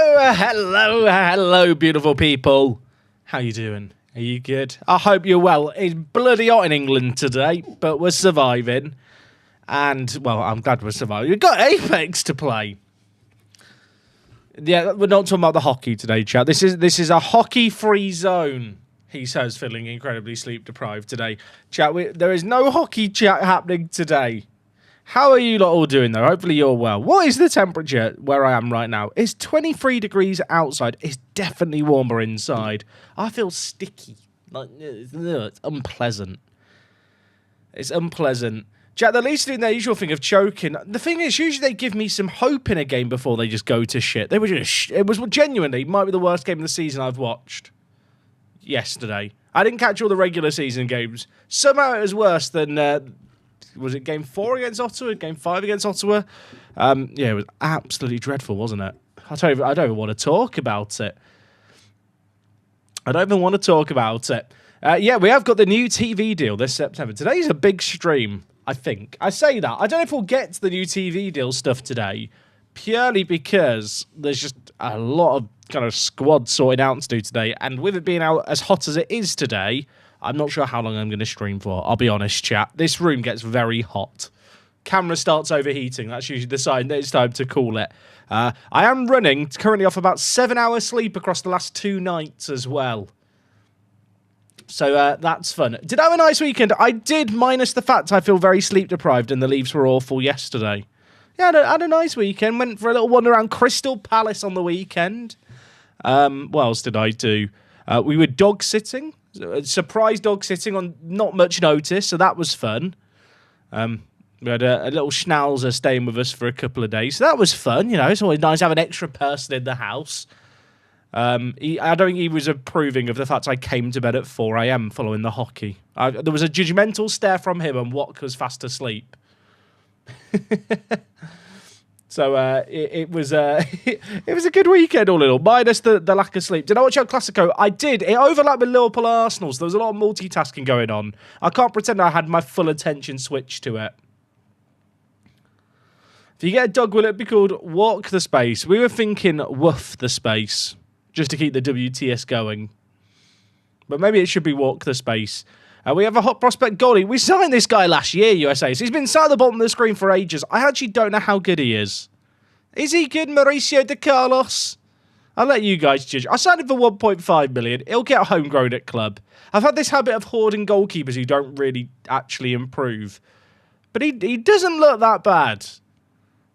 Hello, beautiful people. How you doing? Are you good? I hope you're well. It's bloody hot in England today, but we're surviving. And, well, I'm glad we're surviving. We've got Apex to play. Yeah, we're not talking about the hockey today, chat. This is a hockey-free zone. He says, feeling incredibly sleep-deprived today. Chat, there is no hockey chat happening today. How are you lot all doing, though? Hopefully you're well. What is the temperature where I am right now? It's 23 degrees outside. It's definitely warmer inside. I feel sticky. Like, it's unpleasant. It's unpleasant. Jack, they're at least doing their usual thing of choking. The thing is, usually they give me some hope in a game before they just go to shit. They were just it was genuinely, might be the worst game of the season I've watched yesterday. I didn't catch all the regular season games. Somehow it was worse than... was it game 4 against Ottawa? Game 5 against Ottawa? Yeah, it was absolutely dreadful, wasn't it? I don't even want to talk about it. Yeah, we have got the new TV deal this September. Today's a big stream, I think. I say that. I don't know if we'll get to the new TV deal stuff today, purely because there's just a lot of kind of squad sorting out to do today, and with it being out as hot as it is today... I'm not sure how long I'm going to stream for. I'll be honest, chat. This room gets very hot. Camera starts overheating. That's usually the sign that it's time to cool it. I am running, currently off about 7 hours sleep across the last 2 nights as well. So that's fun. Did I have a nice weekend? I did, minus the fact I feel very sleep deprived and the leaves were awful yesterday. Yeah, I had a nice weekend. Went for a little wander around Crystal Palace on the weekend. What else did I do? We were dog sitting. Surprise dog sitting on not much notice, so that was fun. We had a little schnauzer staying with us for a couple of days, so that was fun. You know, it's always nice to have an extra person in the house. I don't think he was approving of the fact I came to bed at 4 a.m. following the hockey. There was a judgmental stare from him, and Watt was fast asleep. So it was it was a good weekend all in all, minus the lack of sleep. Did I watch El Clasico? I did. It overlapped with Liverpool Arsenal, so there was a lot of multitasking going on. I can't pretend I had my full attention switched to it. If you get a dog, will it be called Walk the Space? We were thinking Woof the Space, just to keep the WTS going. But maybe it should be Walk the Space. We have a hot prospect goalie. We signed this guy last year, USA. So he's been sat at the bottom of the screen for ages. I actually don't know how good he is. Is he good, Mauricio de Carlos? I'll let you guys judge. I signed him for 1.5 million. He'll get homegrown at club. I've had this habit of hoarding goalkeepers who don't really actually improve. But he doesn't look that bad.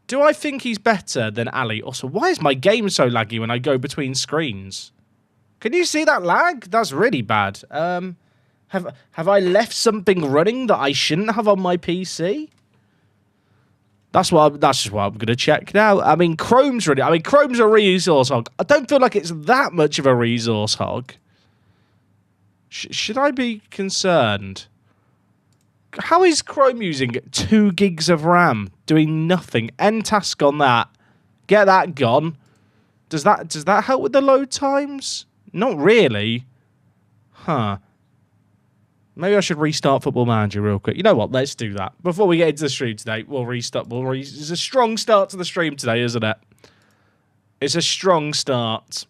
Do I think he's better than Ali? Also, why is my game so laggy when I go between screens? Can you see that lag? That's really bad. Have I left something running that I shouldn't have on my PC? That's just what I'm going to check now. I mean, Chrome's running. I mean, Chrome's a resource hog. I don't feel like it's that much of a resource hog. Should I be concerned? How is Chrome using 2 gigs of RAM, doing nothing? End task on that. Get that gone. Does that help with the load times? Not really. Huh. Maybe I should restart Football Manager real quick. You know what? Let's do that. Before we get into the stream today, we'll restart. It's a strong start to the stream today, isn't it? It's a strong start.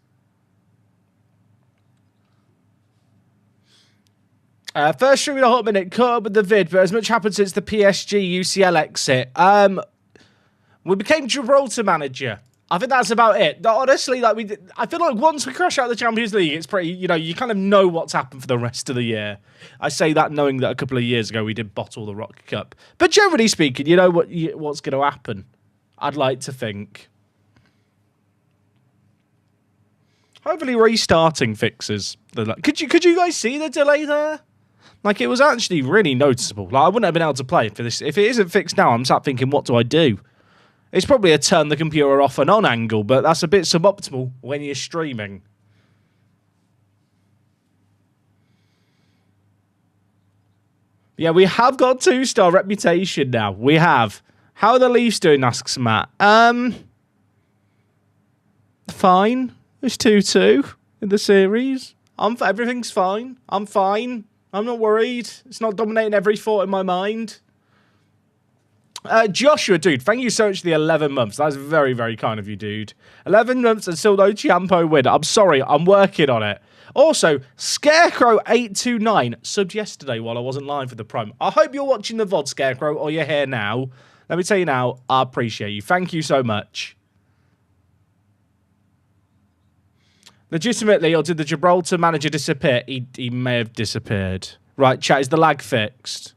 First stream in a hot minute. Caught up with the vid, but as much happened since the PSG UCL exit. We became Gibraltar manager. I think that's about it. Honestly, I feel like once we crash out of the Champions League, it's pretty, you kind of know what's happened for the rest of the year. I say that knowing that a couple of years ago we did bottle the Rock Cup. But generally speaking, you know what's going to happen. I'd like to think. Hopefully restarting fixes. Could you guys see the delay there? Like, it was actually really noticeable. Like, I wouldn't have been able to play for this. If it isn't fixed now, I'm sat thinking, what do I do? It's probably a turn the computer off and on angle, but that's a bit suboptimal when you're streaming. Yeah, we have got 2-star reputation now. We have. How are the Leafs doing, asks Matt. Fine. It's 2-2 in the series. Everything's fine. I'm fine. I'm not worried. It's not dominating every thought in my mind. Joshua, dude, thank you so much for the 11 months. That's very, very kind of you, dude. 11 months and still no Ciampo win. I'm sorry, I'm working on it. Also, Scarecrow829 subbed yesterday while I wasn't live for the Prime. I hope you're watching the VOD, Scarecrow, or you're here now. Let me tell you now, I appreciate you. Thank you so much. Legitimately, or did the Gibraltar manager disappear? He may have disappeared. Right, chat, is the lag fixed?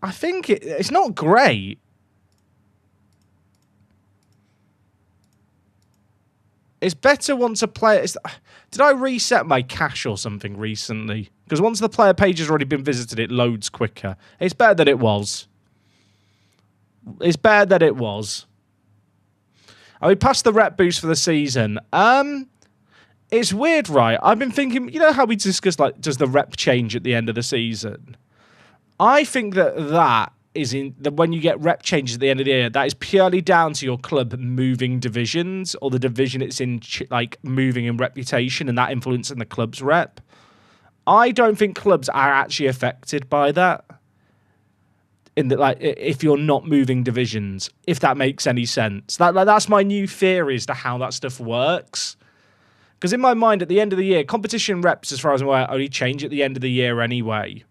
I think it's not great. It's better once a player... Did I reset my cache or something recently? Because once the player page has already been visited, it loads quicker. It's better than it was. It's better than it was. Are we past the rep boost for the season? It's weird, right? I've been thinking, you know how we discussed, like, does the rep change at the end of the season? I think that is that when you get rep changes at the end of the year, that is purely down to your club moving divisions or the division it's in, like, moving in reputation and that influencing the club's rep. I don't think clubs are actually affected by that. In that, like, if you're not moving divisions, if that makes any sense. That's my new theory as to how that stuff works. Because in my mind, at the end of the year, competition reps, as far as I'm aware, only change at the end of the year anyway.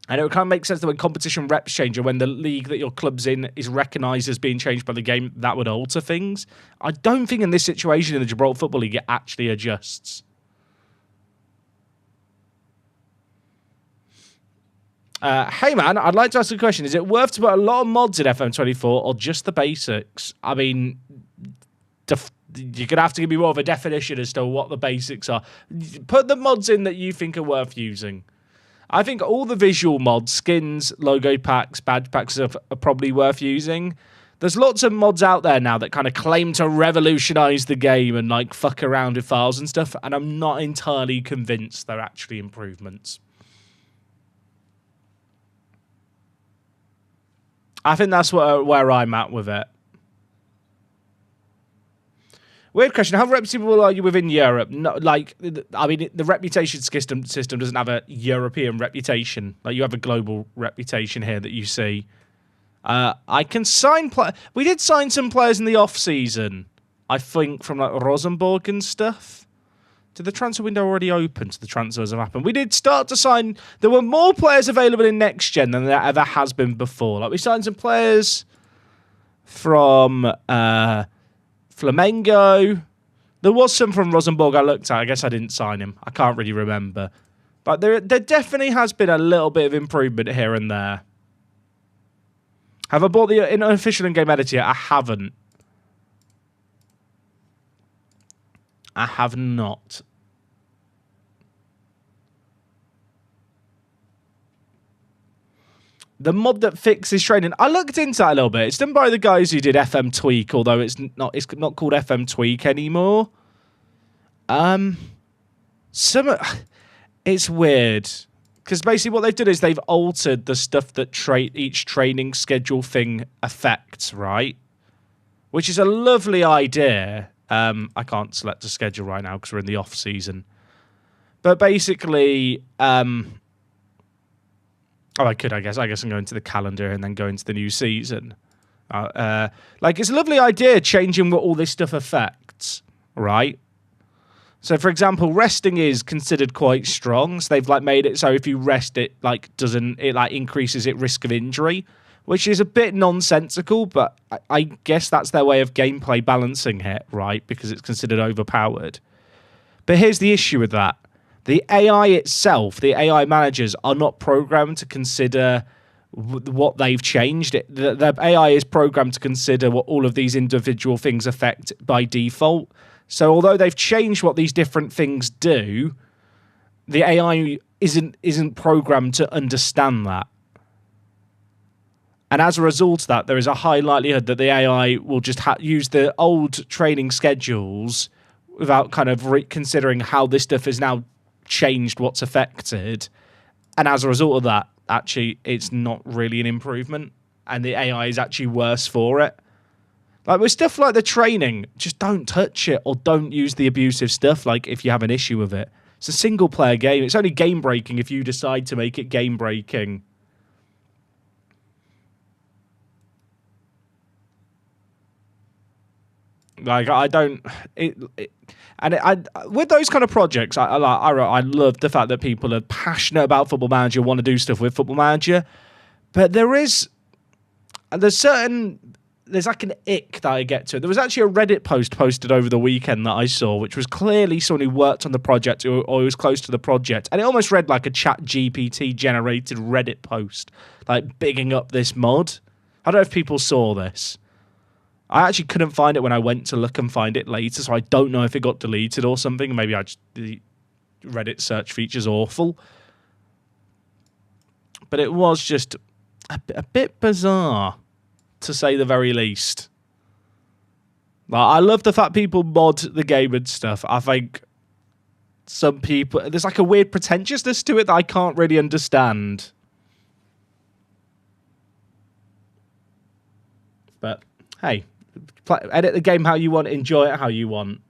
And it would kind of make sense that when competition reps change, or when the league that your club's in is recognised as being changed by the game, that would alter things. I don't think in this situation in the Gibraltar Football League it actually adjusts. Hey man, I'd like to ask a question. Is it worth to put a lot of mods in FM24 or just the basics? I mean, you're going to have to give me more of a definition as to what the basics are. Put the mods in that you think are worth using. I think all the visual mods, skins, logo packs, badge packs are probably worth using. There's lots of mods out there now that kind of claim to revolutionize the game and like fuck around with files and stuff, and I'm not entirely convinced they're actually improvements. I think that's where I'm at with it. Weird question. How reputable are you within Europe? No, like, I mean, the reputation system doesn't have a European reputation. Like, you have a global reputation here that you see. I can sign... We did sign some players in the off-season, I think, from, like, Rosenborg and stuff. Did the transfer window already open to the transfers have happened? We did start to sign... There were more players available in Next Gen than there ever has been before. Like, we signed some players from... Flamengo. There was some from Rosenborg I looked at. I guess I didn't sign him. I can't really remember. But there definitely has been a little bit of improvement here and there. Have I bought the unofficial in-game editor yet? I haven't. I have not. The mod that fixes training. I looked into that a little bit. It's done by the guys who did FM Tweak, although it's not called FM Tweak anymore. It's weird. Because basically what they've done is they've altered the stuff that each training schedule thing affects, right? Which is a lovely idea. I can't select a schedule right now because we're in the off season. But basically, oh, I could, I guess. I guess I'm going to the calendar and then go into the new season. Like, it's a lovely idea changing what all this stuff affects, right? So, for example, resting is considered quite strong. So they've like made it so if you rest, it like increases its risk of injury, which is a bit nonsensical. But I guess that's their way of gameplay balancing it, right? Because it's considered overpowered. But here's the issue with that. The AI itself, the AI managers, are not programmed to consider what they've changed. The AI is programmed to consider what all of these individual things affect by default. So although they've changed what these different things do, the AI isn't programmed to understand that. And as a result of that, there is a high likelihood that the AI will just use the old training schedules without kind of considering how this stuff is now changed what's affected, and as a result of that, actually, it's not really an improvement, and the AI is actually worse for it. Like, with stuff like the training, just don't touch it, or don't use the abusive stuff, like, if you have an issue with it. It's a single-player game. It's only game-breaking if you decide to make it game-breaking. Like, I don't... with those kind of projects, I love the fact that people are passionate about Football Manager, want to do stuff with Football Manager. But there's like an ick that I get to. There was actually a Reddit post posted over the weekend that I saw, which was clearly someone who worked on the project or was close to the project. And it almost read like a Chat GPT generated Reddit post, like bigging up this mod. I don't know if people saw this. I actually couldn't find it when I went to look and find it later, so I don't know if it got deleted or something. Maybe the Reddit search feature's awful. But it was just a bit bizarre, to say the very least. Like, I love the fact people mod the game and stuff. I think some people... There's like a weird pretentiousness to it that I can't really understand. But, hey... edit the game how you want, enjoy it how you want.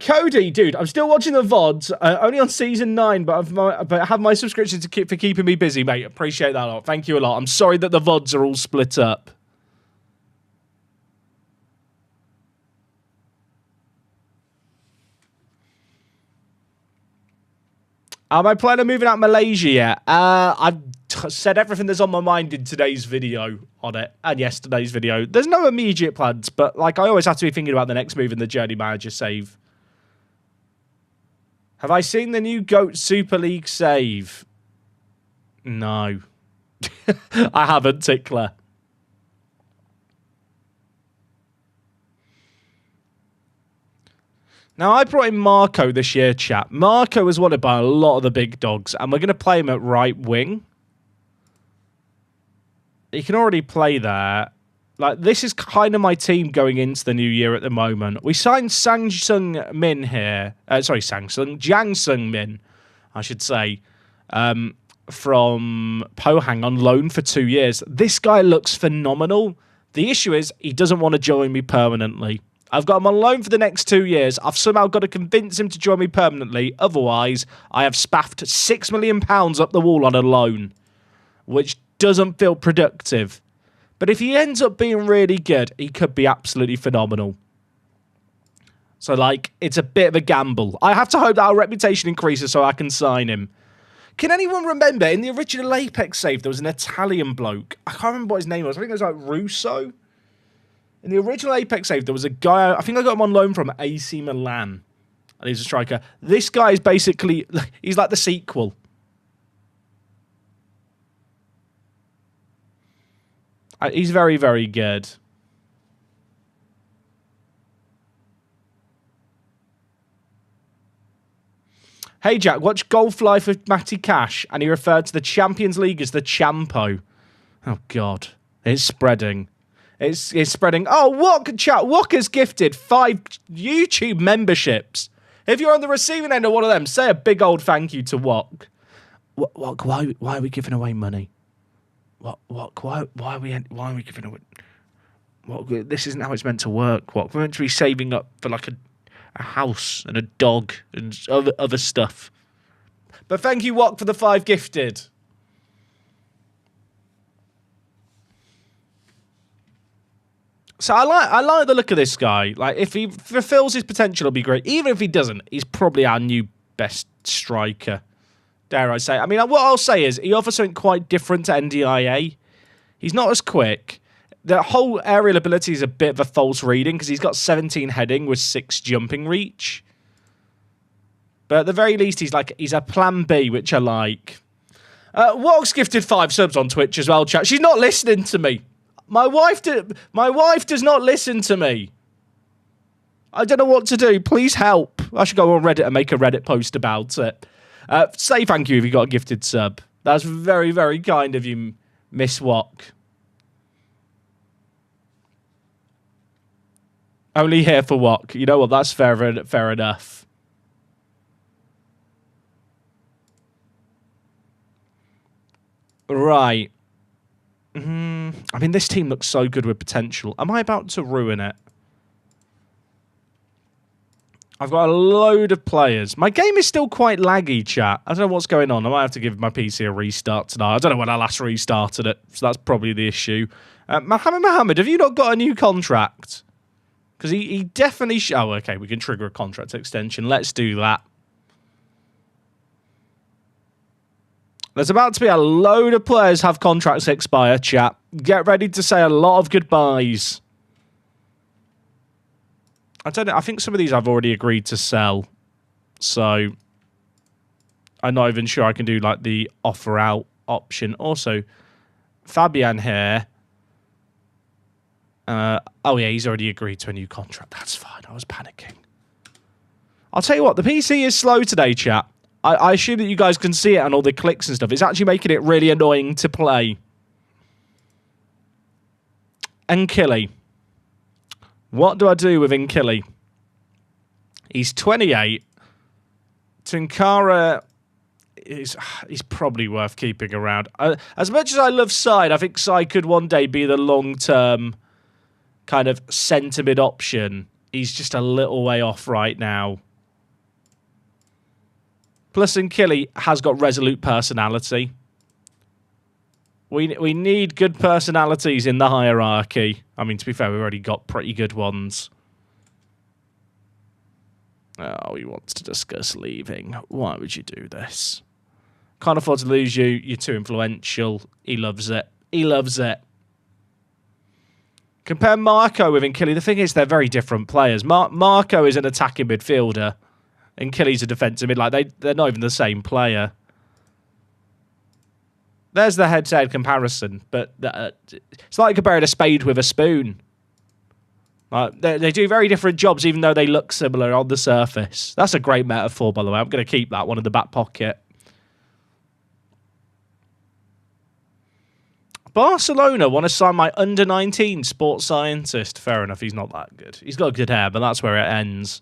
Cody, dude, I'm still watching the VODs, only on season 9, but I have my subscription for keeping me busy, mate. Appreciate that a lot. Thank you a lot. I'm sorry that the VODs are all split up. Am I planning on moving out Malaysia yet? I've said everything that's on my mind in today's video on it, and yesterday's video. There's no immediate plans, but like I always have to be thinking about the next move in the Journey Manager save. Have I seen the new GOAT Super League save? No. I haven't, Tickler. Now, I brought in Marco this year, chat. Marco was wanted by a lot of the big dogs, and we're going to play him at right wing. He can already play there. Like, this is kind of my team going into the new year at the moment. We signed Sang-Sung Min here. Jiang Sung Min, I should say, from Pohang on loan for 2 years. This guy looks phenomenal. The issue is he doesn't want to join me permanently. I've got him on loan for the next 2 years. I've somehow got to convince him to join me permanently. Otherwise, I have spaffed £6 million up the wall on a loan, which doesn't feel productive. But if he ends up being really good, he could be absolutely phenomenal. So, like, it's a bit of a gamble. I have to hope that our reputation increases so I can sign him. Can anyone remember, in the original Apex save, there was an Italian bloke. I can't remember what his name was. I think it was like Russo. In the original Apex save, there was a guy, I think I got him on loan from AC Milan. And he's a striker. This guy is basically, he's like the sequel. He's very, very good. Hey, Jack, watch Golf Life with Matty Cash, and he referred to the Champions League as the Champo. Oh, God. It's spreading. It's spreading. Oh, Walker's gifted 5 YouTube memberships. If you're on the receiving end of one of them, say a big old thank you to Wok. Wok, why are we giving away money? Wok, why are we giving away? Wok, this isn't how it's meant to work. Wok, we're meant to be saving up for like a house and a dog and other stuff. But thank you, Wok, for the 5 gifted. So I like the look of this guy. Like, if he fulfills his potential, it'll be great. Even if he doesn't, he's probably our new best striker. Dare I say. I mean, what I'll say is he offers something quite different to NDIA. He's not as quick. The whole aerial ability is a bit of a false reading because he's got 17 heading with 6 jumping reach. But at the very least, he's a plan B, which I like. Wok's gifted 5 subs on Twitch as well, chat. She's not listening to me. My wife does not listen to me. I don't know what to do. Please help. I should go on Reddit and make a Reddit post about it. Say thank you if you got a gifted sub. That's very, very kind of you, Miss Wok. Only here for Wok. You know what? That's fair enough. Right. I mean, this team looks so good with potential. Am I about to ruin it? I've got a load of players. My game is still quite laggy, chat. I don't know what's going on. I might have to give my PC a restart tonight. I don't know when I last restarted it, so that's probably the issue. Mohammed, have you not got a new contract? Because he definitely... Oh, okay, we can trigger a contract extension. Let's do that. There's about to be a load of players have contracts expire, chat. Get ready to say a lot of goodbyes. I don't know. I think some of these I've already agreed to sell. So I'm not even sure I can do like the offer out option. Also, Fabian here. Oh yeah, he's already agreed to a new contract. That's fine. I was panicking. I'll tell you what, the PC is slow today, chat. I assume that you guys can see it on all the clicks and stuff. It's actually making it really annoying to play. Nkili. What do I do with Nkili? He's 28. Tunkara is he's probably worth keeping around. As much as I love Side, I think Side could one day be the long-term kind of centre-mid option. He's just a little way off right now. Plus, Nkili has got resolute personality. We need good personalities in the hierarchy. I mean, to be fair, we've already got pretty good ones. Oh, he wants to discuss leaving. Why would you do this? Can't afford to lose you. You're too influential. He loves it. He loves it. Compare Marco with Nkili. The thing is, they're very different players. Marco is an attacking midfielder. Nkili's a defensive mid. Like, they're not even the same player. There's the head-to-head comparison, but it's like comparing a spade with a spoon. They do very different jobs, even though they look similar on the surface. That's a great metaphor, by the way. I'm going to keep that one in the back pocket. Barcelona want to sign my under-19 sports scientist. Fair enough, he's not that good. He's got good hair, but that's where it ends.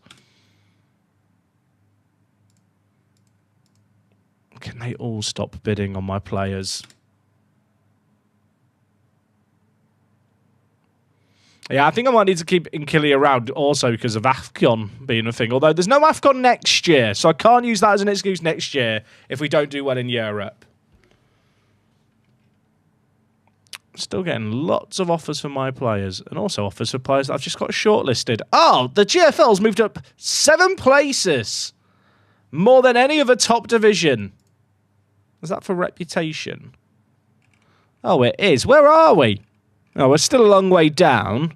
Can they all stop bidding on my players? Yeah, I think I might need to keep Nkili around also because of AFCON being a thing. Although there's no AFCON next year, so I can't use that as an excuse next year if we don't do well in Europe. Still getting lots of offers for my players and also offers for players that I've just got shortlisted. Oh, the GFL's moved up 7 places. More than any other top division. Is that for reputation? Oh, it is. Where are we? Oh, we're still a long way down.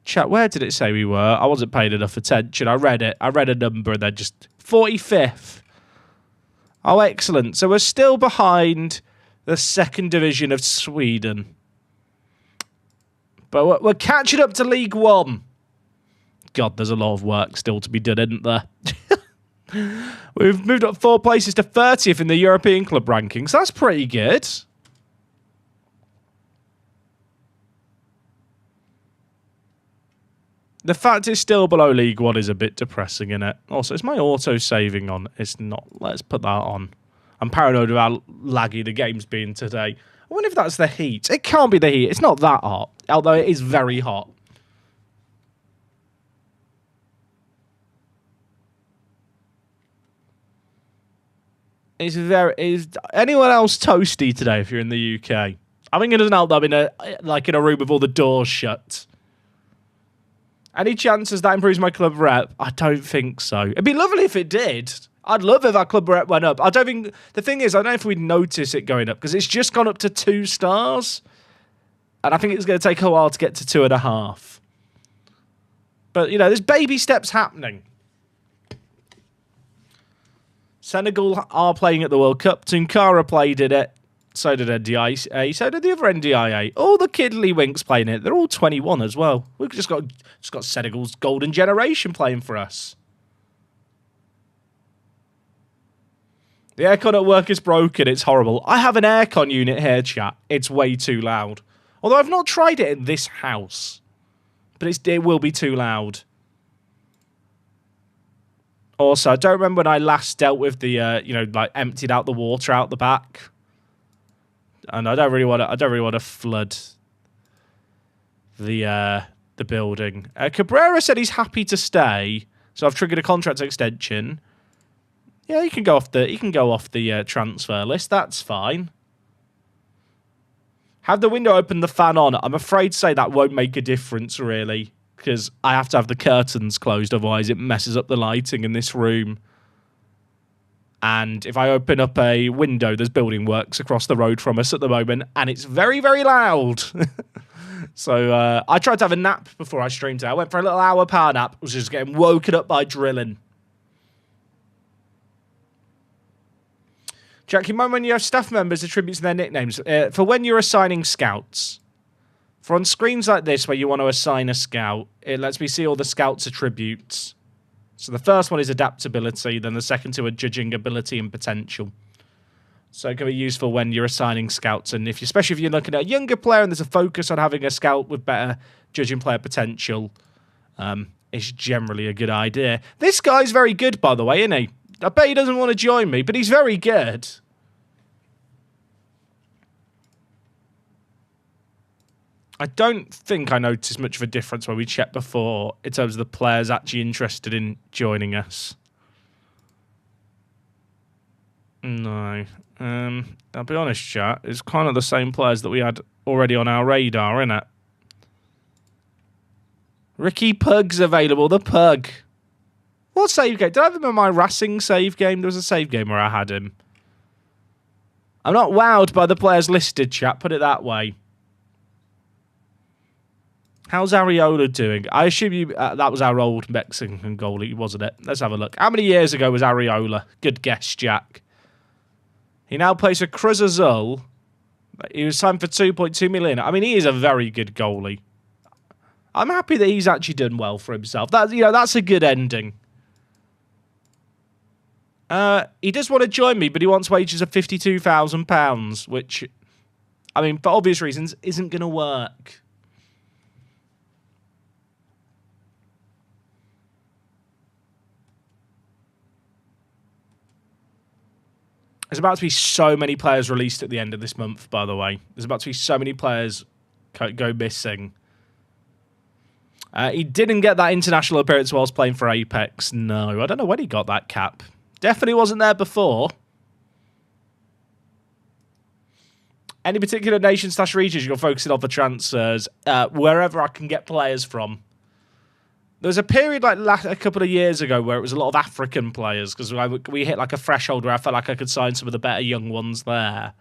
Chat, where did it say we were? I wasn't paying enough attention. I read it. I read a number and then just 45th. Oh, excellent. So we're still behind the second division of Sweden. But we're catching up to League One. God, there's a lot of work still to be done, isn't there? We've moved up 4 places to 30th in the European club rankings. That's pretty good. The fact it's still below League One is a bit depressing, innit? Also, is my auto-saving on? It's not. Let's put that on. I'm paranoid about how laggy the game's been today. I wonder if that's the heat. It can't be the heat. It's not that hot, although it is very hot. Is anyone else toasty today if you're in the UK? I think it doesn't help that I'm in a room with all the doors shut. Any chances that improves my club rep? I don't think so. It'd be lovely if it did. I'd love if our club rep went up. I don't think... The thing is, I don't know if we'd notice it going up because it's just gone up to 2 stars. And I think it's going to take a while to get to 2.5. But, you know, there's baby steps happening. Senegal are playing at the World Cup. Tunkara played in it. So did NDIA. So did the other NDIA. All the Kiddlywinks playing it. They're all 21 as well. We've just got Senegal's golden generation playing for us. The aircon at work is broken. It's horrible. I have an aircon unit here, chat. It's way too loud. Although I've not tried it in this house. But it will be too loud. Also, I don't remember when I last dealt with the, emptied out the water out the back. And I don't really want to flood the the building. Cabrera said he's happy to stay, so I've triggered a contract extension. Yeah, he can go off the transfer list. That's fine. Have the window open, the fan on. I'm afraid to say that won't make a difference, really, because I have to have the curtains closed, otherwise it messes up the lighting in this room. And if I open up a window, there's building works across the road from us at the moment, and it's very, very loud. So I tried to have a nap before I streamed today. I went for a little hour power nap. I was just getting woken up by drilling. Jack, you mind when you have staff members attributes their nicknames? For when you're assigning scouts. For on screens like this where you want to assign a scout, it lets me see all the scouts' attributes. So the first one is adaptability, then the second two are judging ability and potential. So it can be useful when you're assigning scouts, and especially if you're looking at a younger player and there's a focus on having a scout with better judging player potential, it's generally a good idea. This guy's very good, by the way, isn't he? I bet he doesn't want to join me, but he's very good. I don't think I noticed much of a difference when we checked before in terms of the players actually interested in joining us. No. I'll be honest, chat. It's kind of the same players that we had already on our radar, isn't it? Ricky Pug's available. The Pug. What save game? Did I have him in my Racing save game? There was a save game where I had him. I'm not wowed by the players listed, chat. Put it that way. How's Areola doing? I assume you that was our old Mexican goalie, wasn't it? Let's have a look. How many years ago was Areola? Good guess, Jack. He now plays for Cruz Azul. He was signed for 2.2 million. I mean, he is a very good goalie. I'm happy that he's actually done well for himself. That's a good ending. He does want to join me, but he wants wages of £52,000, which, I mean, for obvious reasons, isn't going to work. There's about to be so many players released at the end of this month, by the way. There's about to be so many players go missing. He didn't get that international appearance whilst playing for Apex. No, I don't know when he got that cap. Definitely wasn't there before. Any particular nation/regions you're focusing on for transfers? Wherever I can get players from. There was a period like a couple of years ago where it was a lot of African players because we hit like a threshold where I felt like I could sign some of the better young ones there.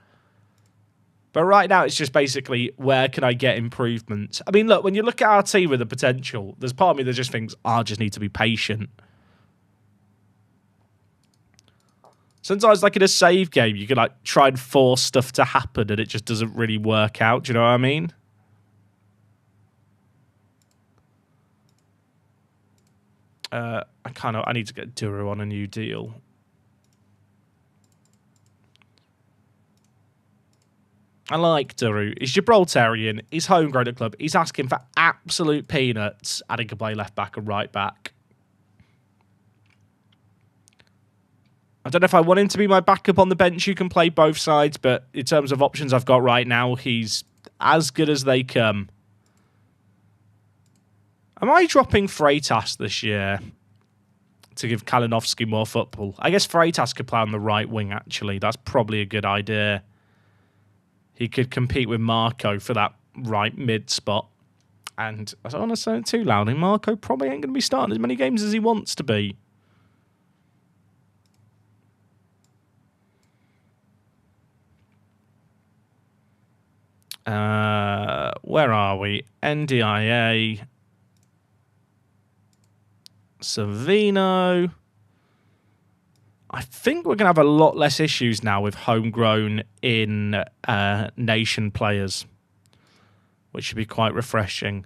But right now it's just basically where can I get improvements? I mean, look, when you look at our team with the potential, there's part of me that just thinks, I just need to be patient. Sometimes, like in a save game, you can like try and force stuff to happen and it just doesn't really work out. Do you know what I mean? I need to get Duro on a new deal. I like Duro. He's Gibraltarian. He's homegrown at club. He's asking for absolute peanuts, and he can play left back and right back. I don't know if I want him to be my backup on the bench who can play both sides, but in terms of options I've got right now, he's as good as they come. Am I dropping Freitas this year to give Kalinowski more football? I guess Freitas could play on the right wing, actually. That's probably a good idea. He could compete with Marco for that right mid spot. And I don't want to say it too loudly. Marco probably ain't going to be starting as many games as he wants to be. Where are we? NDIA. Savino. I think we're going to have a lot less issues now with homegrown in nation players, which should be quite refreshing.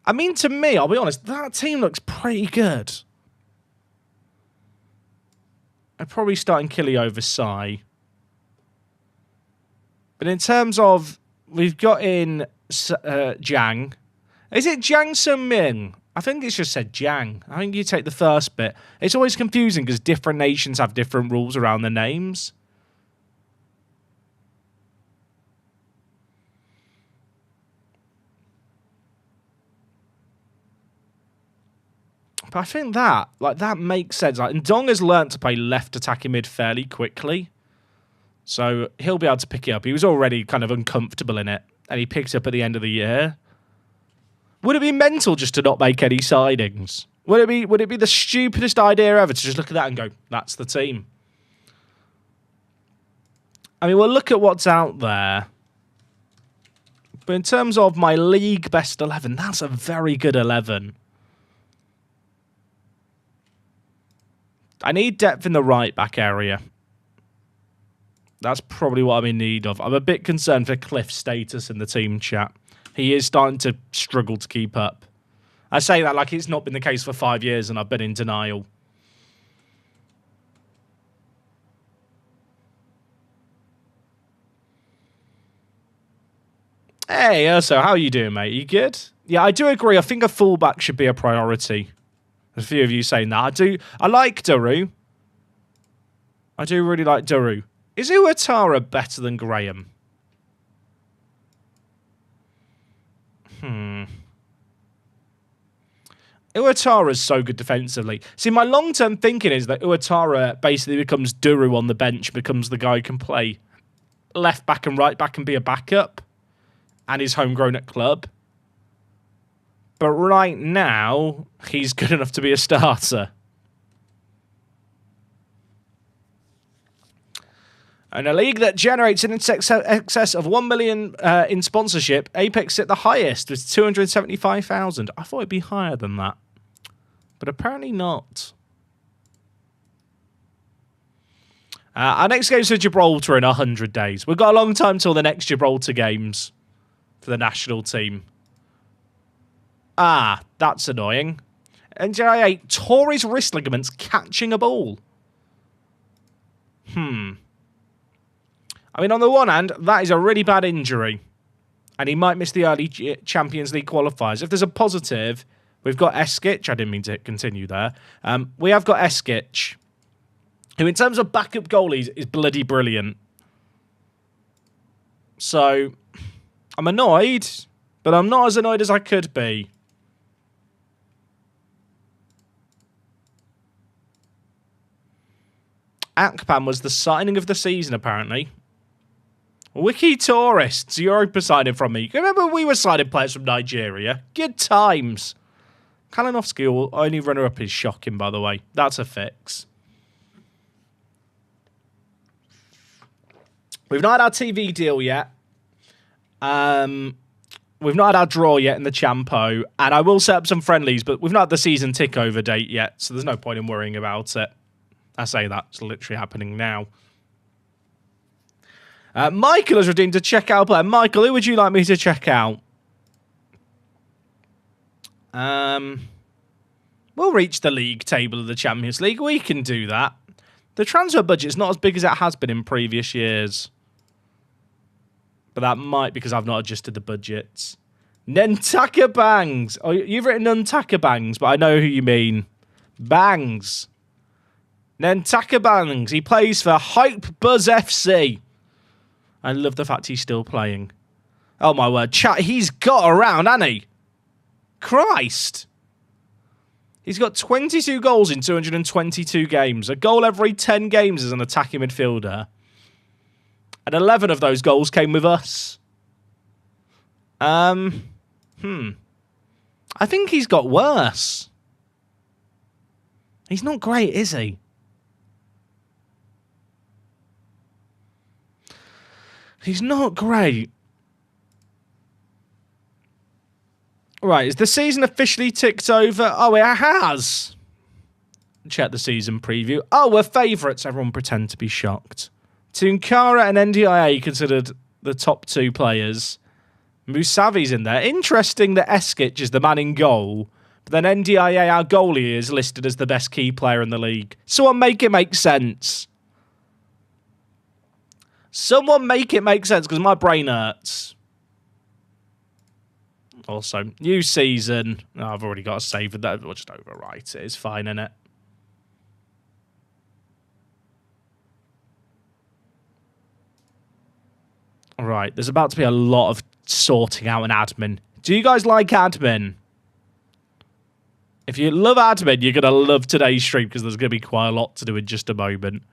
I mean, to me, I'll be honest, that team looks pretty good. I'd probably start in Killy over Sai. But in terms of, we've got in Jiang. Is it Jiang Sun-min? I think it's just said Jiang. I think you take the first bit. It's always confusing because different nations have different rules around the names. But I think that makes sense. Like, Ndong has learnt to play left attacking mid fairly quickly. So he'll be able to pick it up. He was already kind of uncomfortable in it, and he picked it up at the end of the year. Would it be mental just to not make any signings? Would it be the stupidest idea ever to just look at that and go, that's the team? I mean, we'll look at what's out there. But in terms of my league best 11, that's a very good 11. I need depth in the right back area. That's probably what I'm in need of. I'm a bit concerned for Cliff's status in the team chat. He is starting to struggle to keep up. I say that like it's not been the case for 5 years and I've been in denial. Hey, Urso, how are you doing, mate? You good? Yeah, I do agree. I think a fullback should be a priority. There's a few of you saying that. I like Daru. I do really like Daru. Is Uatara better than Graham? Uatara is so good defensively. See, my long-term thinking is that Uatara basically becomes Duru on the bench, becomes the guy who can play left back and right back and be a backup, and is homegrown at club. But right now, he's good enough to be a starter. In a league that generates in excess of 1 million in sponsorship, Apex hit the highest with 275,000. I thought it'd be higher than that, but apparently not. Our next game's for Gibraltar in 100 days. We've got a long time till the next Gibraltar games for the national team. Ah, that's annoying. NJIA tore his wrist ligaments catching a ball. I mean, on the one hand, that is a really bad injury. And he might miss the early Champions League qualifiers. If there's a positive, we've got Eskic. I didn't mean to continue there. We have got Eskic, who in terms of backup goalies is bloody brilliant. So, I'm annoyed, but I'm not as annoyed as I could be. Akpan was the signing of the season, apparently. Wiki Tourists, Europa signing from me. Remember we were signing players from Nigeria? Good times. Kalinowski, only runner-up, is shocking, by the way. That's a fix. We've not had our TV deal yet. We've not had our draw yet in the Champo. And I will set up some friendlies, but we've not had the season tick-over date yet, so there's no point in worrying about it. I say that. It's literally happening now. Michael has redeemed a checkout player. Michael, who would you like me to check out? We'll reach the league table of the Champions League. We can do that. The transfer budget's not as big as it has been in previous years. But that might because I've not adjusted the budgets. Nentaka Bangs. Oh, you've written Nentaka Bangs, but I know who you mean. Bangs. Nentaka Bangs. He plays for Hype Buzz FC. I love the fact he's still playing. Oh my word. Chat, he's got around, hasn't he? Christ. He's got 22 goals in 222 games. A goal every 10 games as an attacking midfielder. And 11 of those goals came with us. I think he's got worse. He's not great, is he? He's not great. Right, is the season officially ticked over? Oh, it has. Check the season preview. Oh, we're favourites. Everyone pretend to be shocked. Tunkara and NDIA considered the top two players. Musavi's in there. Interesting that Eskic is the man in goal, but then NDIA, our goalie, is listed as the best key player in the league. Someone make it make sense. Someone make it make sense, because my brain hurts. Also, new season. Oh, I've already got a save with that. We'll just overwrite it. It's fine, innit? Right, there's about to be a lot of sorting out an admin. Do you guys like admin? If you love admin, you're going to love today's stream because there's going to be quite a lot to do in just a moment.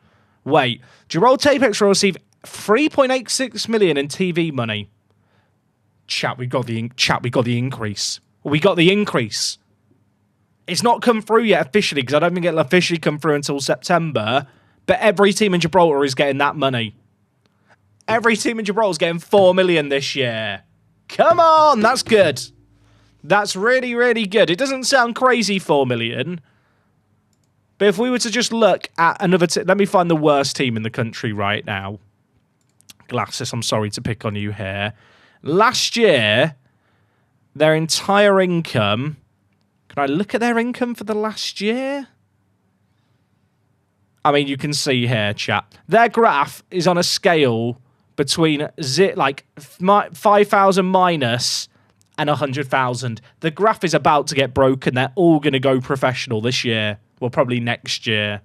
Wait, Gibraltar Apex will receive 3.86 million in TV money. Chat, we got the increase. We got the increase. It's not come through yet officially because I don't think it'll officially come through until September. But every team in Gibraltar is getting that money. Every team in Gibraltar is getting 4 million this year. Come on, that's good. That's really, really good. It doesn't sound crazy, 4 million. But if we were to just look at another team... Let me find the worst team in the country right now. Glasses, I'm sorry to pick on you here. Last year, their entire income... Can I look at their income for the last year? I mean, you can see here, chat. Their graph is on a scale between 5,000 minus... and 100,000. The graph is about to get broken. They're all going to go professional this year. Well, probably next year.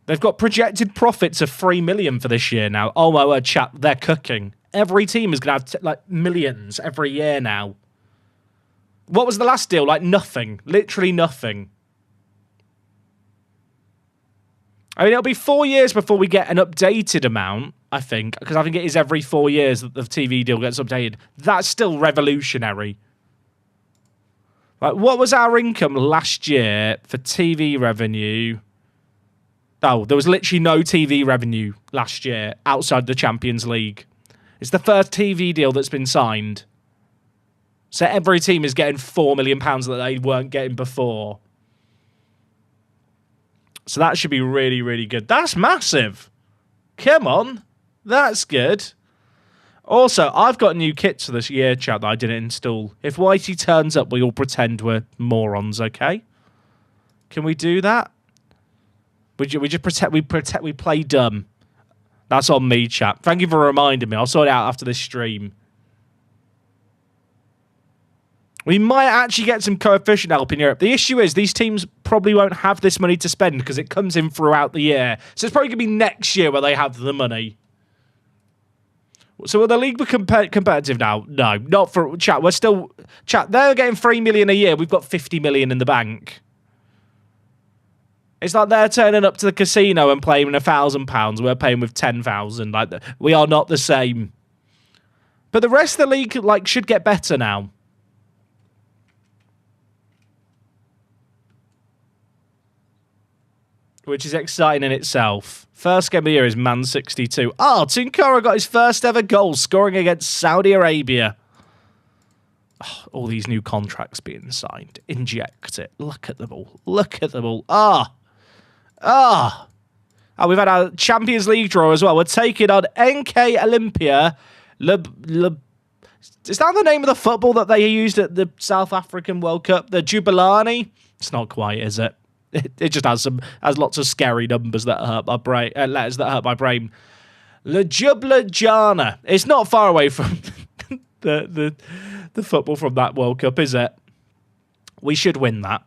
They've got projected profits of 3 million for this year now. Oh my word, chat, they're cooking. Every team is going to have millions every year now. What was the last deal? Nothing. Literally nothing. I mean, it'll be 4 years before we get an updated amount, I think, because I think it is every 4 years that the TV deal gets updated. That's still revolutionary. What was our income last year for TV revenue? Oh, there was literally no TV revenue last year outside the Champions League. It's the first TV deal that's been signed. So every team is getting £4 million that they weren't getting before. So that should be really, really good. That's massive. Come on. That's good. Also, I've got new kits for this year, chat, that I didn't install. If Whitey turns up, we all pretend we're morons, okay? Can we do that? We just pretend we play dumb. That's on me, chat. Thank you for reminding me. I'll sort it out after this stream. We might actually get some coefficient help in Europe. The issue is these teams probably won't have this money to spend because it comes in throughout the year. So it's probably going to be next year where they have the money. So will the league be competitive now? No, not for... Chat, we're still... Chat, they're getting 3 million a year. We've got 50 million in the bank. It's like they're turning up to the casino and playing with £1,000. We're paying with 10,000. We are not the same. But the rest of the league should get better now. Which is exciting in itself. First game of the year is Man 62. Oh, Tunkara got his first ever goal, scoring against Saudi Arabia. Oh, all these new contracts being signed. Inject it. Look at them all. Look at them all. Oh, we've had our Champions League draw as well. We're taking on NK Olympia. Is that the name of the football that they used at the South African World Cup? The Jubilani? It's not quite, is it? It just has lots of scary numbers that hurt my brain, letters that hurt my brain. Ljubljana. It's not far away from the football from that World Cup, is it? We should win that.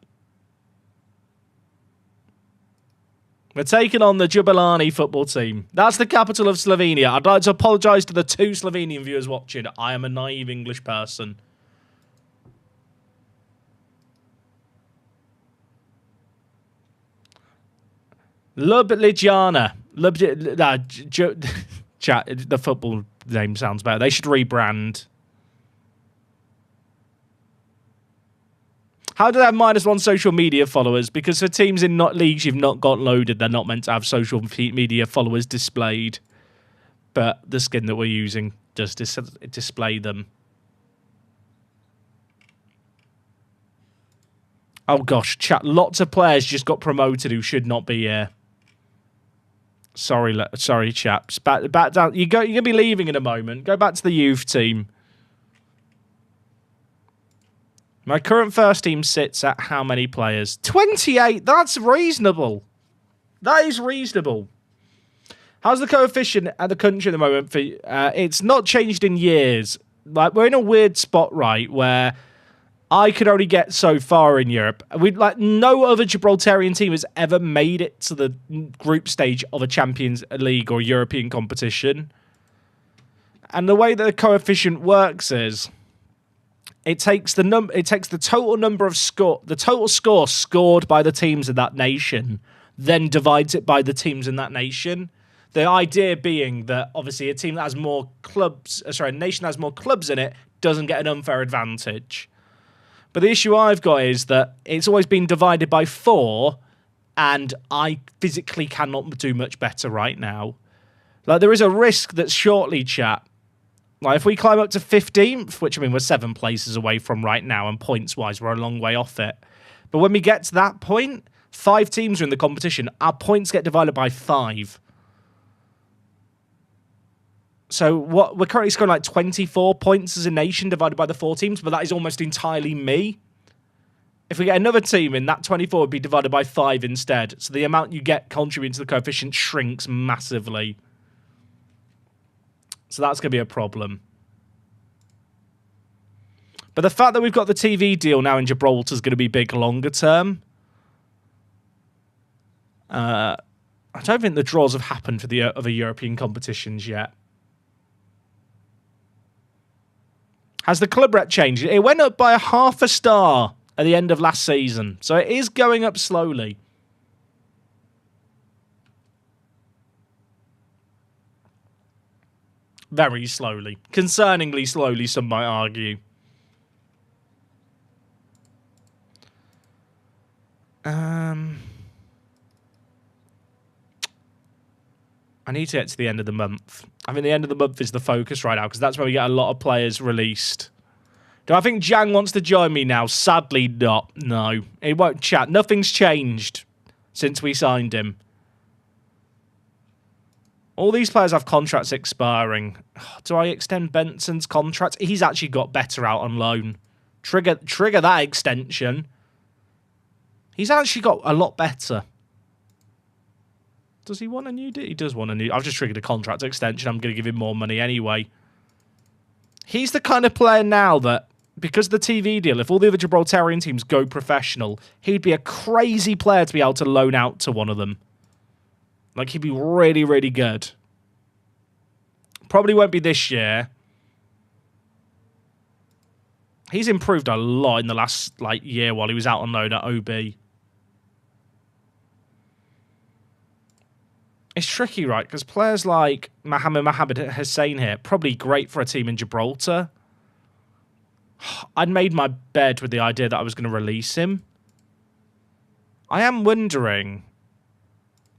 We're taking on the Jubilani football team. That's the capital of Slovenia. I'd like to apologise to the 2 Slovenian viewers watching. I am a naive English person. Ljubljana. Chat, the football name sounds better. They should rebrand. How do they have -1 social media followers? Because for teams in leagues you've not got loaded, they're not meant to have social media followers displayed. But the skin that we're using does display them. Oh gosh, chat, lots of players just got promoted who should not be here. Sorry, chaps. Back down. You're going to be leaving in a moment. Go back to the youth team. My current first team sits at how many players? 28. That's reasonable. That is reasonable. How's the coefficient at the country at the moment? It's not changed in years. We're in a weird spot, right, where I could only get so far in Europe. No other Gibraltarian team has ever made it to the group stage of a Champions League or European competition. And the way that the coefficient works is it takes the total number of the total score scored by the teams in that nation, then divides it by the teams in that nation. The idea being that obviously a team that has more clubs, a nation that has more clubs in it doesn't get an unfair advantage. But the issue I've got is that it's always been divided by 4, and I physically cannot do much better right now. Like, there is a risk that shortly, chat, like if we climb up to 15th, which I mean we're 7 places away from right now, and points-wise we're a long way off it. But when we get to that point, 5 teams are in the competition. Our points get divided by 5. So we're currently scoring like 24 points as a nation divided by the 4 teams, but that is almost entirely me. If we get another team in, that 24 would be divided by 5 instead. So the amount you get contributing to the coefficient shrinks massively. So that's going to be a problem. But the fact that we've got the TV deal now in Gibraltar is going to be big longer term. I don't think the draws have happened for the other European competitions yet. Has the club rep changed? It went up by half a star at the end of last season. So it is going up slowly. Very slowly. Concerningly slowly, some might argue. I need to get to the end of the month. I think the end of the month is the focus right now, because that's where we get a lot of players released. Do I think Jang wants to join me now? Sadly not. No. He won't chat. Nothing's changed since we signed him. All these players have contracts expiring. Do I extend Benson's contract? He's actually got better out on loan. Trigger that extension. He's actually got a lot better. Does he want a new deal? He does want a new... I've just triggered a contract extension. I'm going to give him more money anyway. He's the kind of player now that, because of the TV deal, if all the other Gibraltarian teams go professional, he'd be a crazy player to be able to loan out to one of them. Like, he'd be really, really good. Probably won't be this year. He's improved a lot in the last year while he was out on loan at OB. It's tricky, right? Because players like Mohamed Hussein here, probably great for a team in Gibraltar. I'd made my bed with the idea that I was going to release him. I am wondering,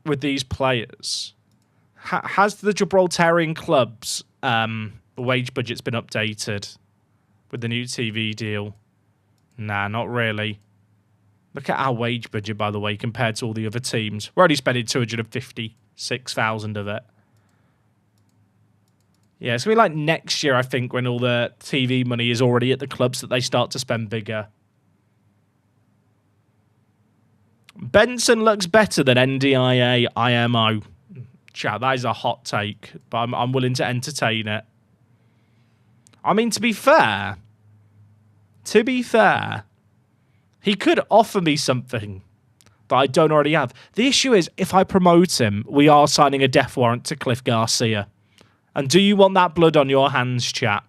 with these players, has the Gibraltarian club's wage budget's been updated with the new TV deal? Nah, not really. Look at our wage budget, by the way, compared to all the other teams. We're only spending 256,000 of it. Yeah, it's going to be like next year, I think, when all the TV money is already at the clubs that they start to spend bigger. Benson looks better than NDIA IMO. Chat, that is a hot take, but I'm willing to entertain it. I mean, to be fair, he could offer me something that I don't already have. The issue is, if I promote him, we are signing a death warrant to Cliff Garcia. And do you want that blood on your hands, chat?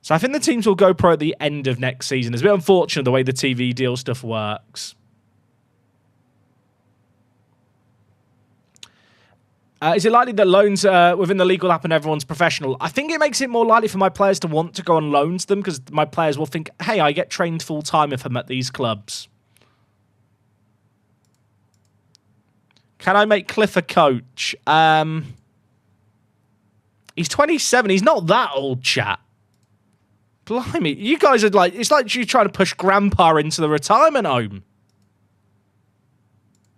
So I think the teams will go pro at the end of next season. It's a bit unfortunate the way the TV deal stuff works. Is it likely that loans within the league will happen everyone's professional? I think it makes it more likely for my players to want to go on loan to them, because my players will think, hey, I get trained full-time if I'm at these clubs. Can I make Cliff a coach? He's 27. He's not that old, chat. Blimey. You guys are like... It's like you trying to push Grandpa into the retirement home.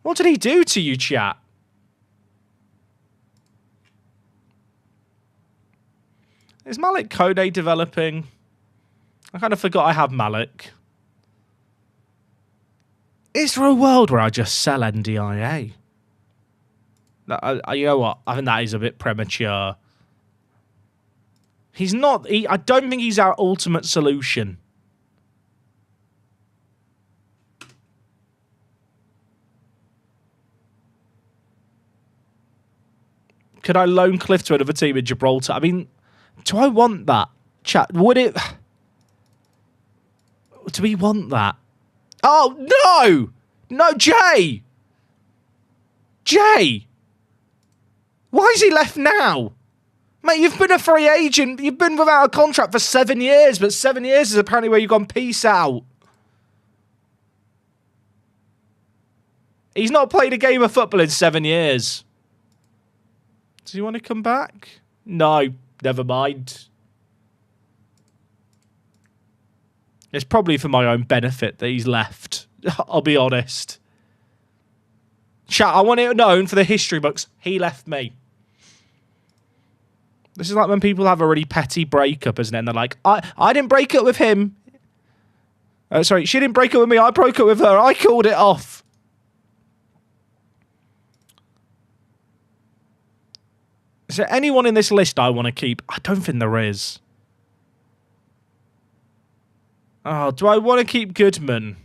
What did he do to you, chat? Is Malik Kone developing? I kind of forgot I have Malik. Is there a world where I just sell NDIA? You know what? I think that is a bit premature. He's not... I don't think he's our ultimate solution. Could I loan Cliff to another team in Gibraltar? I mean, do I want that? Chat, would it... Do we want that? Oh, no! No, Jay! Jay! Why is he left now? Mate, you've been a free agent. You've been without a contract for 7 years, but 7 years is apparently where you've gone peace out. He's not played a game of football in 7 years. Does he want to come back? No, never mind. It's probably for my own benefit that he's left. I'll be honest. Chat, I want it known for the history books. He left me. This is like when people have a really petty breakup, isn't it? And they're like, I didn't break up with him. Sorry, she didn't break up with me. I broke up with her. I called it off. Is there anyone in this list I want to keep? I don't think there is. Oh, do I want to keep Goodman?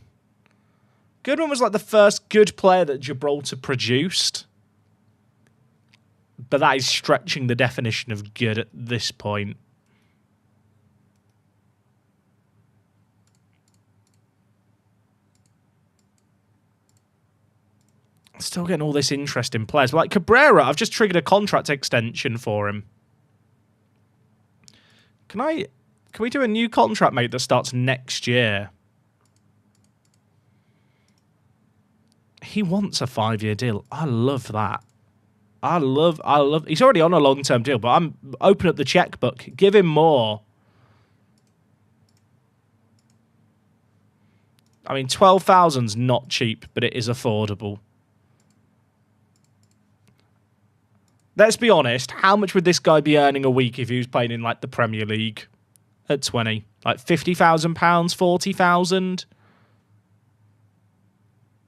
Goodman was like the first good player that Gibraltar produced. But that is stretching the definition of good at this point. Still getting all this interest in players. Like Cabrera, I've just triggered a contract extension for him. Can we do a new contract, mate, that starts next year? He wants a 5-year deal. I love that. I love. He's already on a long-term deal, but I'm open up the checkbook. Give him more. I mean, 12,000's not cheap, but it is affordable. Let's be honest. How much would this guy be earning a week if he was playing in like the Premier League at 20? Like £50,000, 40,000.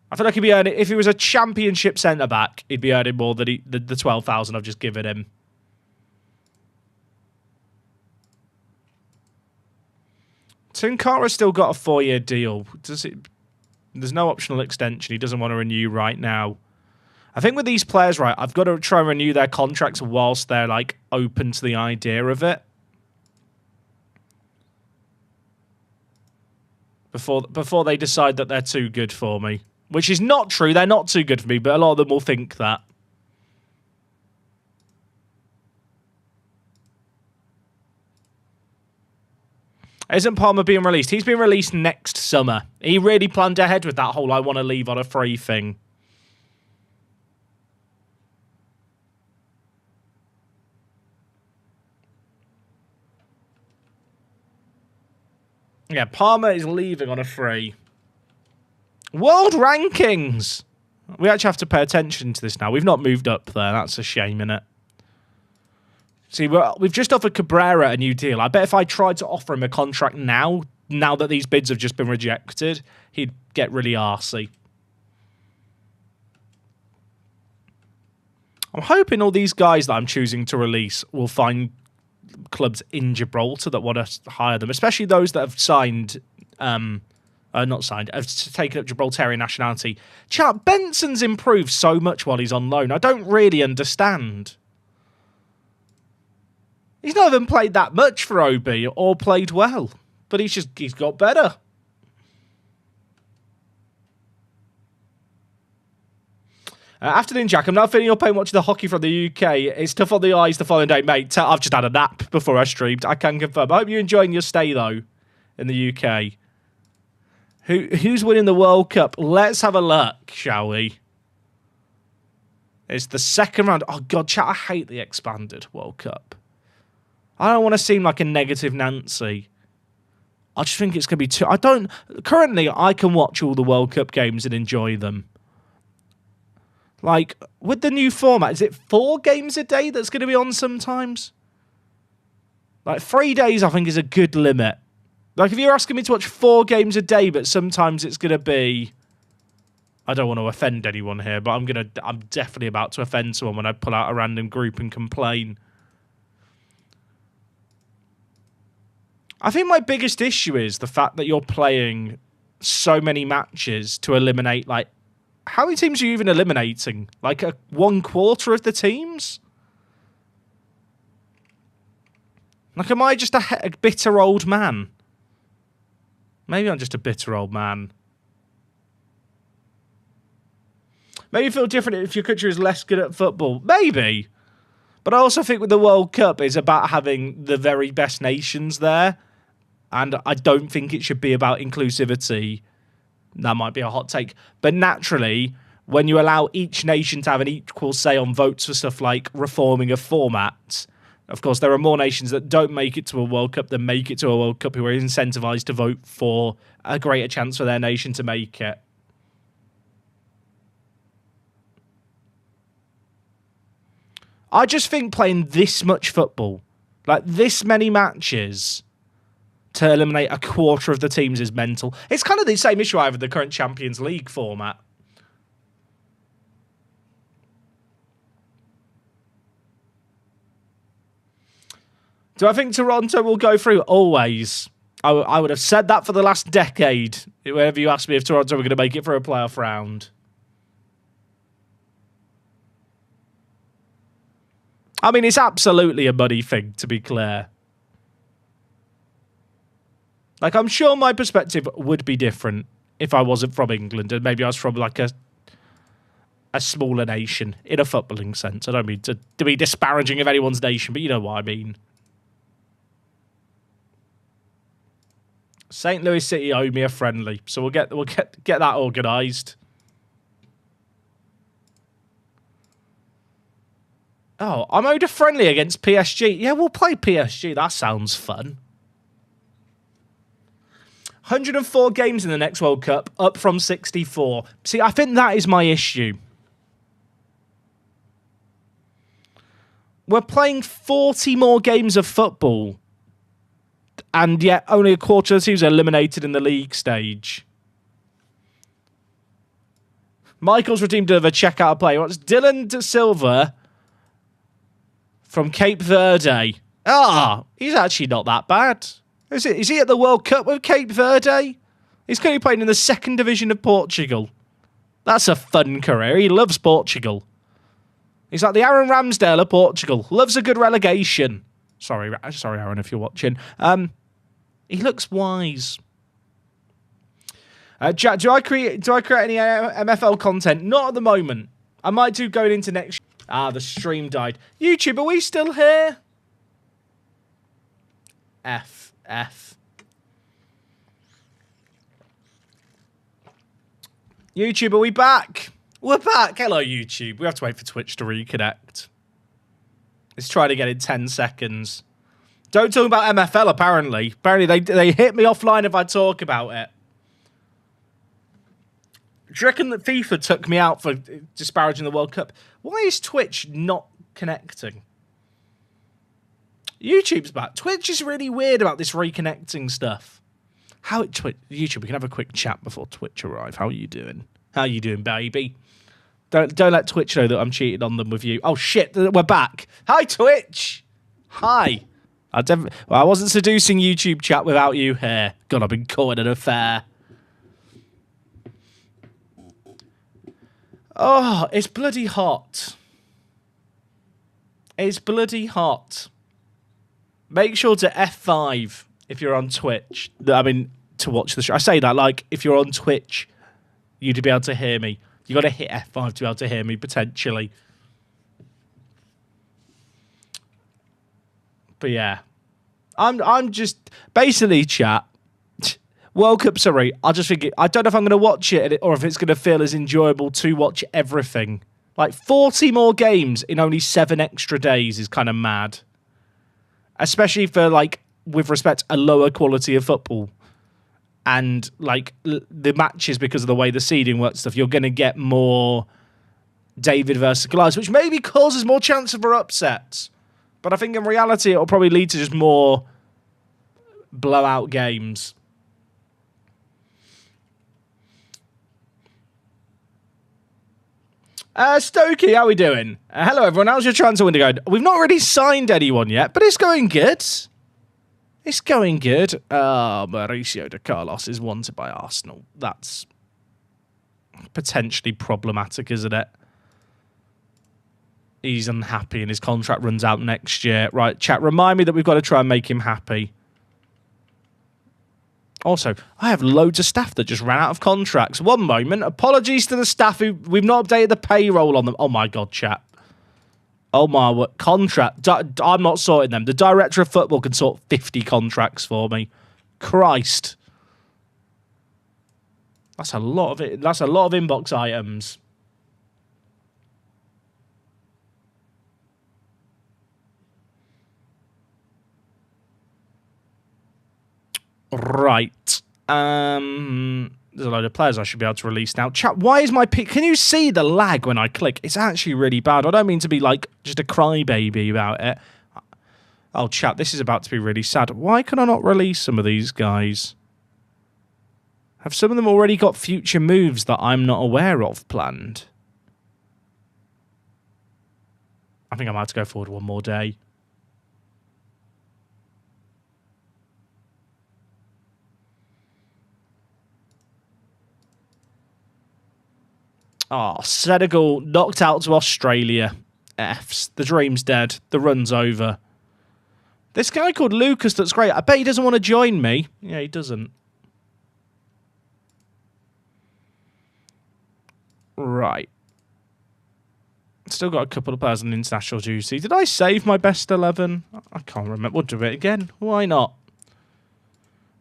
I feel like he'd be earning, if he was a championship centre back, he'd be earning more than the 12,000 I've just given him. Tunkara's still got a 4-year deal. There's no optional extension. He doesn't want to renew right now. I think with these players, right, I've got to try and renew their contracts whilst they're like open to the idea of it. Before they decide that they're too good for me. Which is not true. They're not too good for me, but a lot of them will think that. Isn't Palmer being released? He's being released next summer. He really planned ahead with that whole I want to leave on a free thing. Yeah, Palmer is leaving on a free. World rankings. We actually have to pay attention to this now. We've not moved up there. That's a shame, innit? See, we've just offered Cabrera a new deal. I bet if I tried to offer him a contract now that these bids have just been rejected, he'd get really arsey. I'm hoping all these guys that I'm choosing to release will find clubs in Gibraltar that want to hire them, especially those that have signed... not signed, have taken up Gibraltarian nationality. Chat, Benson's improved so much while he's on loan. I don't really understand. He's not even played that much for OB or played well, but he's got better. Afternoon, Jack. I'm now feeling your pain watching the hockey from the UK. It's tough on the eyes the following day, mate. I've just had a nap before I streamed. I can confirm. I hope you're enjoying your stay, though, in the UK. Who's winning the World Cup? Let's have a look, shall we? It's the second round. Oh, God, chat, I hate the expanded World Cup. I don't want to seem like a negative Nancy. I just think it's going to be too... Currently, I can watch all the World Cup games and enjoy them. Like, with the new format, is it 4 games a day that's going to be on sometimes? Like, 3 days, I think, is a good limit. Like, if you're asking me to watch 4 games a day, but sometimes it's going to be... I don't want to offend anyone here, but I'm definitely about to offend someone when I pull out a random group and complain. I think my biggest issue is the fact that you're playing so many matches to eliminate, like... How many teams are you even eliminating? Like, 1/4 of the teams? Like, am I just a bitter old man? Maybe I'm just a bitter old man. Maybe you feel different if your country is less good at football. Maybe. But I also think with the World Cup, it's about having the very best nations there. And I don't think it should be about inclusivity. That might be a hot take. But naturally, when you allow each nation to have an equal say on votes for stuff like reforming of formats, of course, there are more nations that don't make it to a World Cup than make it to a World Cup who are incentivized to vote for a greater chance for their nation to make it. I just think playing this much football, like this many matches, to eliminate a quarter of the teams is mental. It's kind of the same issue I have with the current Champions League format. Do I think Toronto will go through? Always. I would have said that for the last decade, whenever you asked me if Toronto were going to make it for a playoff round. I mean, it's absolutely a muddy thing, to be clear. Like, I'm sure my perspective would be different if I wasn't from England and maybe I was from, like, a smaller nation in a footballing sense. I don't mean to be disparaging of anyone's nation, but you know what I mean. St. Louis City owe me a friendly, so we'll get that organised. Oh, I'm owed a friendly against PSG. Yeah, we'll play PSG. That sounds fun. 104 games in the next World Cup, up from 64. See, I think that is my issue. We're playing 40 more games of football, and yet only a quarter of the teams are eliminated in the league stage. Michael's redeemed of a checkout play. What's Dylan De Silva from Cape Verde? He's actually not that bad. Is he at the World Cup with Cape Verde? He's currently playing in the second division of Portugal. That's a fun career. He loves Portugal. He's like the Aaron Ramsdale of Portugal. Loves a good relegation. Sorry, Aaron, if you're watching. He looks wise. Jack, do I create any MFL content? Not at the moment. I might do going into next. The stream died. YouTube, are we still here? F. YouTube, are we back? We're back. Hello, YouTube. We have to wait for Twitch to reconnect. Let's try to get in 10 seconds. Don't talk about MFL, apparently. Apparently, they hit me offline if I talk about it. Do you reckon that FIFA took me out for disparaging the World Cup? Why is Twitch not connecting? YouTube's back. Twitch is really weird about this reconnecting stuff. YouTube, we can have a quick chat before Twitch arrive. How are you doing? How are you doing, baby? Don't let Twitch know that I'm cheating on them with you. Oh, shit, we're back. Hi, Twitch. Hi. I wasn't seducing YouTube chat without you here. God, I've been caught in an affair. Oh, it's bloody hot. It's bloody hot. Make sure to F5 if you're on Twitch. I mean, to watch the show. I say that like if you're on Twitch, you'd be able to hear me. You got to hit F5 to be able to hear me, potentially. But yeah. I'm just... Basically, chat. World Cup, sorry. I just think... I don't know if I'm going to watch it or if it's going to feel as enjoyable to watch everything. Like, 40 more games in only 7 extra days is kind of mad. Especially for, like, with respect, a lower quality of football. And, like, the matches, because of the way the seeding works stuff, you're going to get more David versus Goliath, which maybe causes more chance for upsets. But I think in reality, it'll probably lead to just more blowout games. Stokey, how we doing? Hello, everyone. How's your transfer window going? We've not really signed anyone yet, but it's going good. It's going good. Mauricio de Carlos is wanted by Arsenal. That's potentially problematic, isn't it? He's unhappy and his contract runs out next year. Right, chat, remind me that we've got to try and make him happy. Also, I have loads of staff that just ran out of contracts. One moment. Apologies to the staff who we've not updated the payroll on them. Oh, my God, chat. Oh, my word. Contract. I'm not sorting them. The director of football can sort 50 contracts for me. Christ. That's a lot of it. That's a lot of inbox items. Right. There's a load of players I should be able to release now. Chat, why is my pick? Can you see the lag when I click? It's actually really bad. I don't mean to be like just a crybaby about it. Oh, chat, this is about to be really sad. Why can I not release some of these guys? Have some of them already got future moves that I'm not aware of planned? I think I might have to go forward one more day. Oh, Senegal knocked out to Australia. Fs. The dream's dead. The run's over. This guy called Lucas that's great. I bet he doesn't want to join me. Yeah, he doesn't. Right. Still got a couple of players on international duty. Did I save my best 11? I can't remember. We'll do it again. Why not?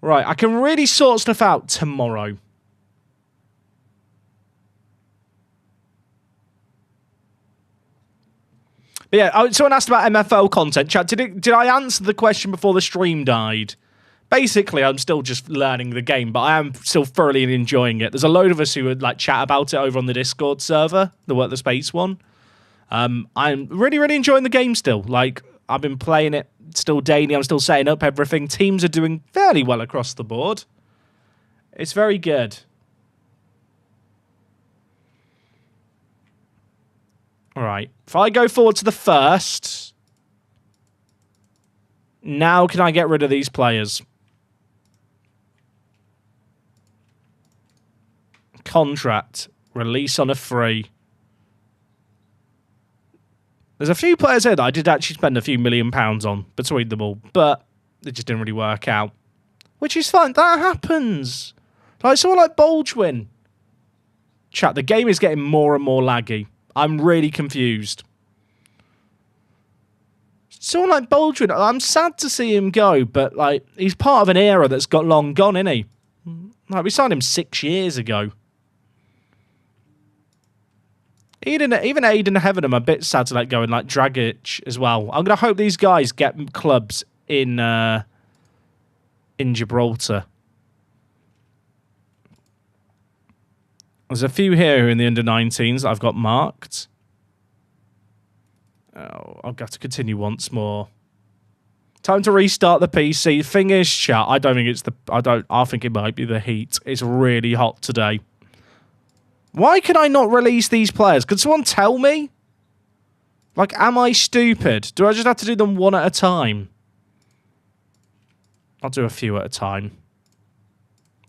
Right, I can really sort stuff out tomorrow. But yeah, someone asked about MFL content. Chat, did I answer the question before the stream died? Basically, I'm still just learning the game, but I am still thoroughly enjoying it. There's a load of us who would like chat about it over on the Discord server, the Work the Space one. I'm really, really enjoying the game still. Like, I've been playing it still daily. I'm still setting up everything. Teams are doing fairly well across the board. It's very good. All right. If I go forward to the first, now can I get rid of these players? Contract. Release on a free. There's a few players here that I did actually spend a few £1 million on between them all, but it just didn't really work out. Which is fine. That happens. Like someone like Baldwin. Chat, the game is getting more and more laggy. I'm really confused. Someone like Baldwin, I'm sad to see him go, but like he's part of an era that's got long gone, isn't he? Like we signed him 6 years ago. Even Aiden Heaven, I'm a bit sad to let go, and like Dragic as well. I'm gonna hope these guys get clubs in Gibraltar. There's a few here who are in the under-19s that I've got marked. Oh, I've got to continue once more. Time to restart the PC. Thing is, chat, I don't think it's the... I think it might be the heat. It's really hot today. Why can I not release these players? Could someone tell me? Like, am I stupid? Do I just have to do them one at a time? I'll do a few at a time.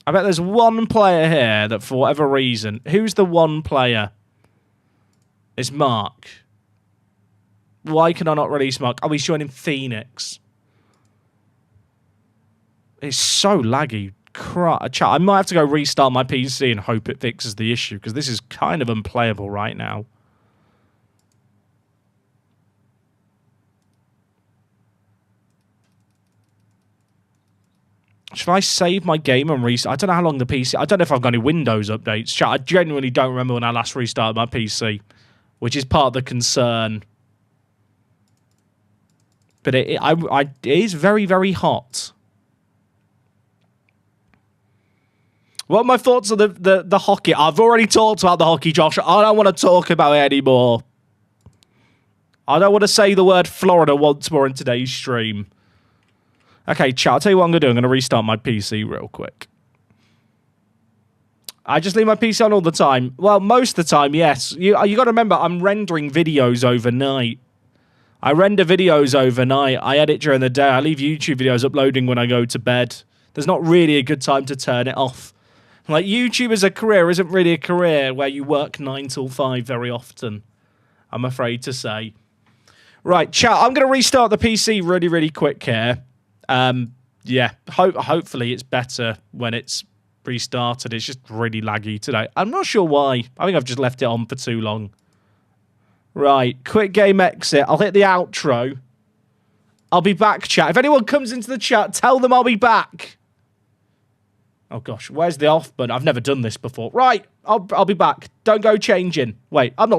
I bet there's one player here that, for whatever reason... Who's the one player? It's Mark. Why can I not release Mark? Oh, he's joining Phoenix. It's so laggy. Chat, I might have to go restart my PC and hope it fixes the issue, because this is kind of unplayable right now. Should I save my game and restart? I don't know how long the PC... I don't know if I've got any Windows updates. Chat, I genuinely don't remember when I last restarted my PC, which is part of the concern. But it is very, very hot. What are my thoughts on the hockey? I've already talked about the hockey, Josh. I don't want to talk about it anymore. I don't want to say the word Florida once more in today's stream. Okay, chat, I'll tell you what I'm going to do. I'm going to restart my PC real quick. I just leave my PC on all the time. Well, most of the time, yes. You got to remember, I'm rendering videos overnight. I render videos overnight. I edit during the day. I leave YouTube videos uploading when I go to bed. There's not really a good time to turn it off. Like, YouTube as a career isn't really a career where you work 9 till 5 very often. I'm afraid to say. Right, chat, I'm going to restart the PC really, really quick here. Yeah, hopefully it's better when it's restarted. It's just really laggy today. I'm not sure why. I think I've just left it on for too long. Right, quick game exit. I'll hit the outro. I'll be back, chat. If anyone comes into the chat, tell them I'll be back. Oh, gosh. Where's the off button? I've never done this before. Right, I'll be back. Don't go changing. Wait, I'm not...